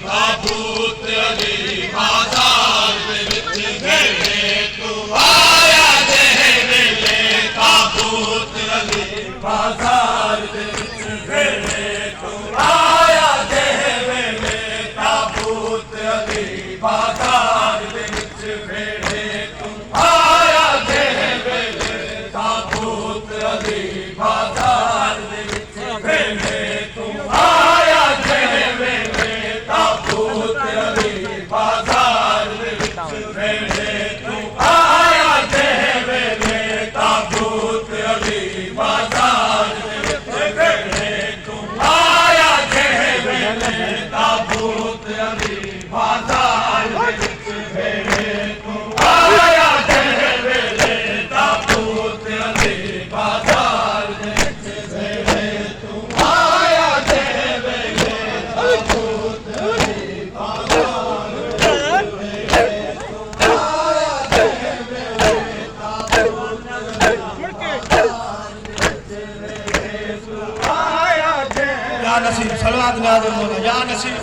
ताबूत अली बाजार दे विच वेले तू आया जे वेले ताबूत अली बाजार दे विच वेले तू आया जे वेले ताबूत अली बाजार दे विच वेले तू आया जे वेले ताबूत अली बाजार दे विच वेले तू आया जे वेले ताबूत अली बाजार दे विच वेले तू आया जे वेले ताबूत अली बाजार दे विच वेले तू आया जे वेले ताबूत अली बाजार दे विच वेले तू आया जे वेले ताबूत अली बाजार दे विच वेले तू आया जे वेले ताबूत अली बाजार दे विच वेले तू आया जे वेले ताबूत अली आया जे या नसीब सलवात नाज़िल मौला या नसीब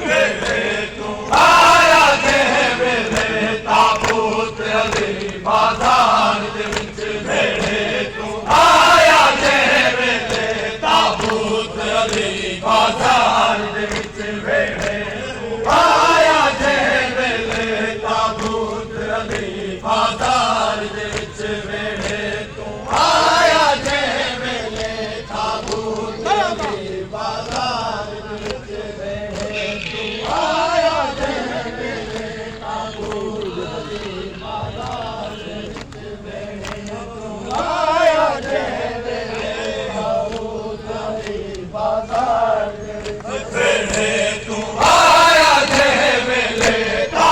वेले तू आया जे वेले ताबूत अली बाजार दे विच वेले तू आया जे वेले ताबूत अली बाजार दे विच वेले तू आया जे वेले ताबूत अली बाजार दे विच वेले तू आया जे वेले ताबूत अली बाजार दे विच वेले तू आया जे वेले ताबूत अली बाजार दे विच वेले तू आया जे वेले ताबूत अली बाजार दे विच वेले तू आया जे वेले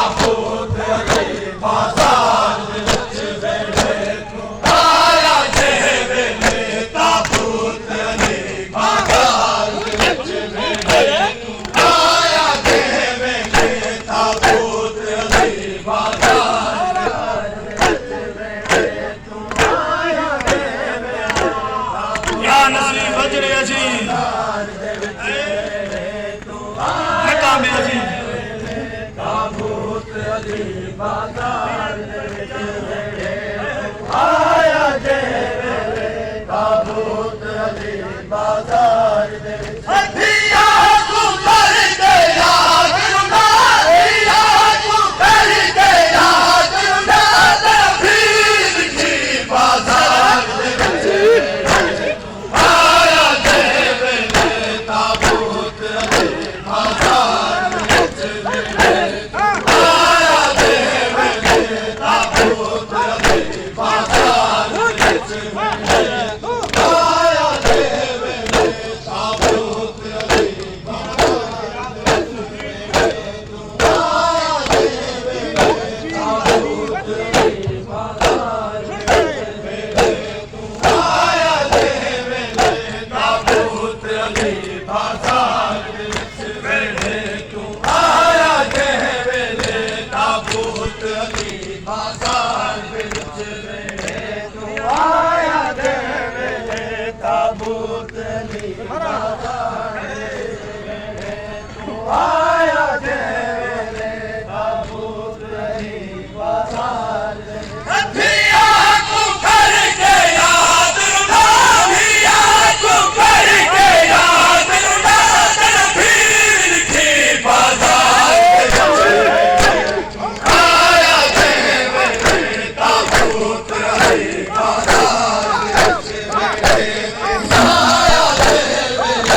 ताबूत अली बाजार दे विच वेले तू आया जे वेले ताबूत अली बाजार दे विच वेले तू आया जे वेले ताबूत अली बाजार दे विच वेले तू आया जे वेले या नसीब अजर अजीज मकाम अजीज ताबूत अली बाजार दे विच वेले तू आया जे वेले ताबूत अली बाजार दे विच हथिया तू कर के याद रुना हिया तू कर के याद रुना तफीर की बाजार दे विच वेले तू आया जे वेले ताबूत अली बाजार दे विच वेले तू आया जे वेले ताबूत अली बाजार दे विच वेले तू आया जे वेले ताबूत अली बाजार दे विच वेले तू आया जे वेले ताबूत अली बाजार दे विच वेले तू आया जे वेले ताबूत अली बाजार दे विच वेले तू आया जे वेले ताबूत अली बाजार दे विच वेले तू आया जे वेले ताबूत अली बाजार दे विच वेले तू आया जे वेले ताबूत अली बाजार दे हथिया तू कर के याद रुना हिया तू कर के याद रुना तफीर की बाजार दे विच वेले तू आया जे वेले ताबूत अली बाजार दे विच वेले तू आया जे वेले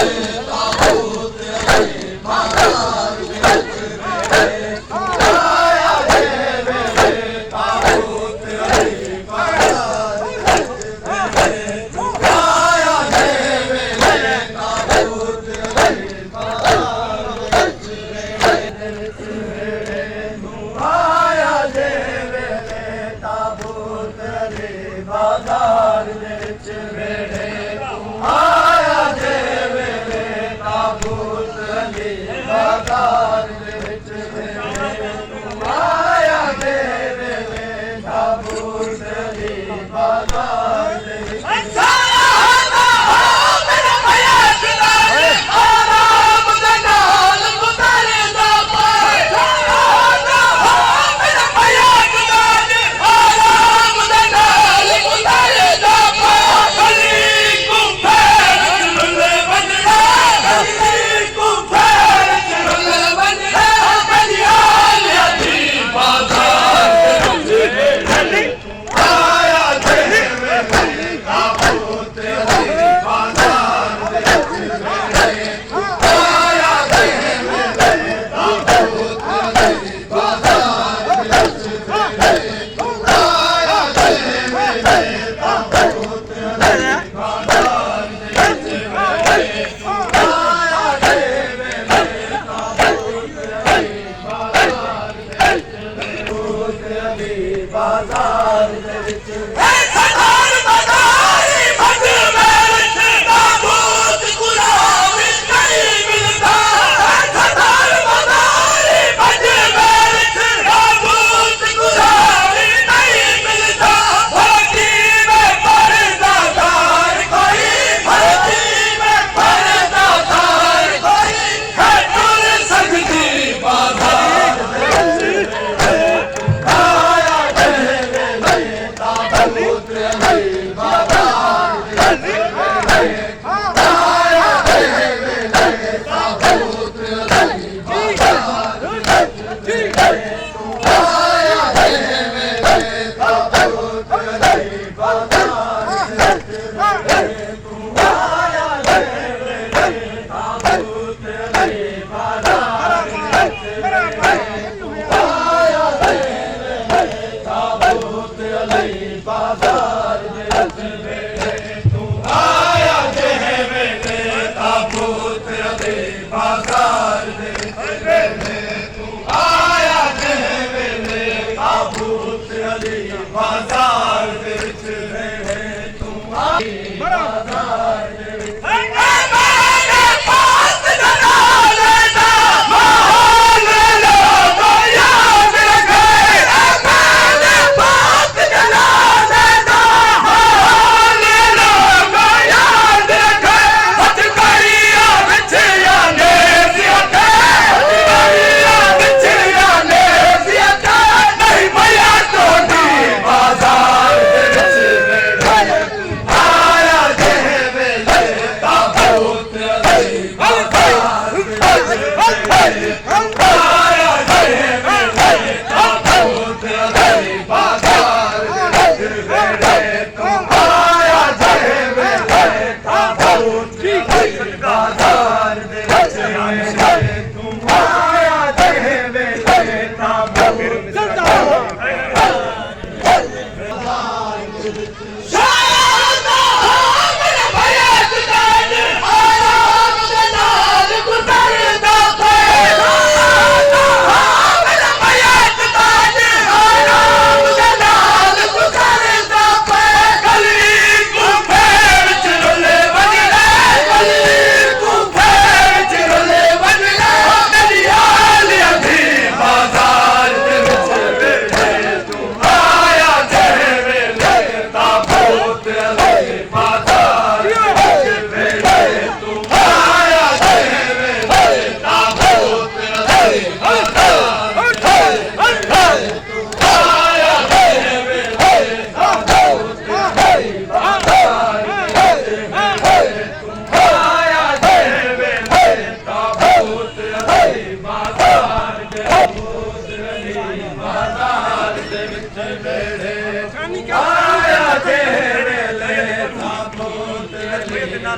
ਤਾਬੂਤ ਅਲੀ ਬਾਜ਼ਾਰ ਦੇ ਵਿੱਚ ਵੇਲੇ ਤੂੰ ਆਇਆ ਜੇ ਵੇਲੇ ਤਾਬੂਤ ਅਲੀ ਬਾਜ਼ਾਰ ਦੇ ਵਿੱਚ ਵੇਲੇ ਤੂੰ ਆਇਆ ਬਾਜ਼ਾਰ ਦੇ ਵਿੱਚ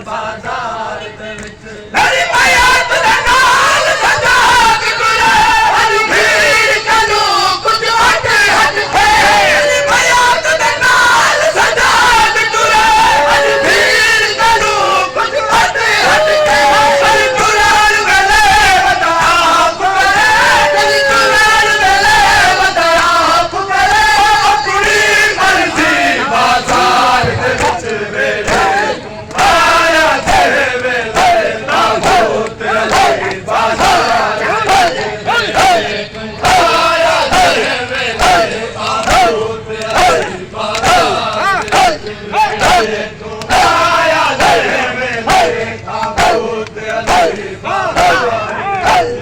ਬਾਜ਼ਾਰ ਦੇ ਵਿੱਚ ਮੇਰੀ ਮਾਇਆ ਦੇ ਨਾਲ ਸਜਾ ਕੇ ਤੁਰੇ ਅਜ ਭੀੜ ਕਨੂੰ ਕੁਝ ਹਟ ਹਟ ਕੇ ਮੇਰੀ ਮਾਇਆ ਦੇ ਨਾਲ ਸਜਾ ਕੇ ਤੁਰੇ ਅਜ ਭੀੜ ਕਨੂੰ ਕੁਝ ਹਟ ਹਟ ਕੇ ਅਜ ਤੁਰਨ ਵੇਲੇ ਬਤਾ ਪੁਕਰੇ ਅਜ ਤੁਰਨ ਵੇਲੇ ਬਤਾ ਪੁਕਰੇ ਆਪਣੀ ਮਰਜ਼ੀ ਬਾਜ਼ਾਰ ਦੇ ਵਿੱਚ ਵੇਲੇ Hey!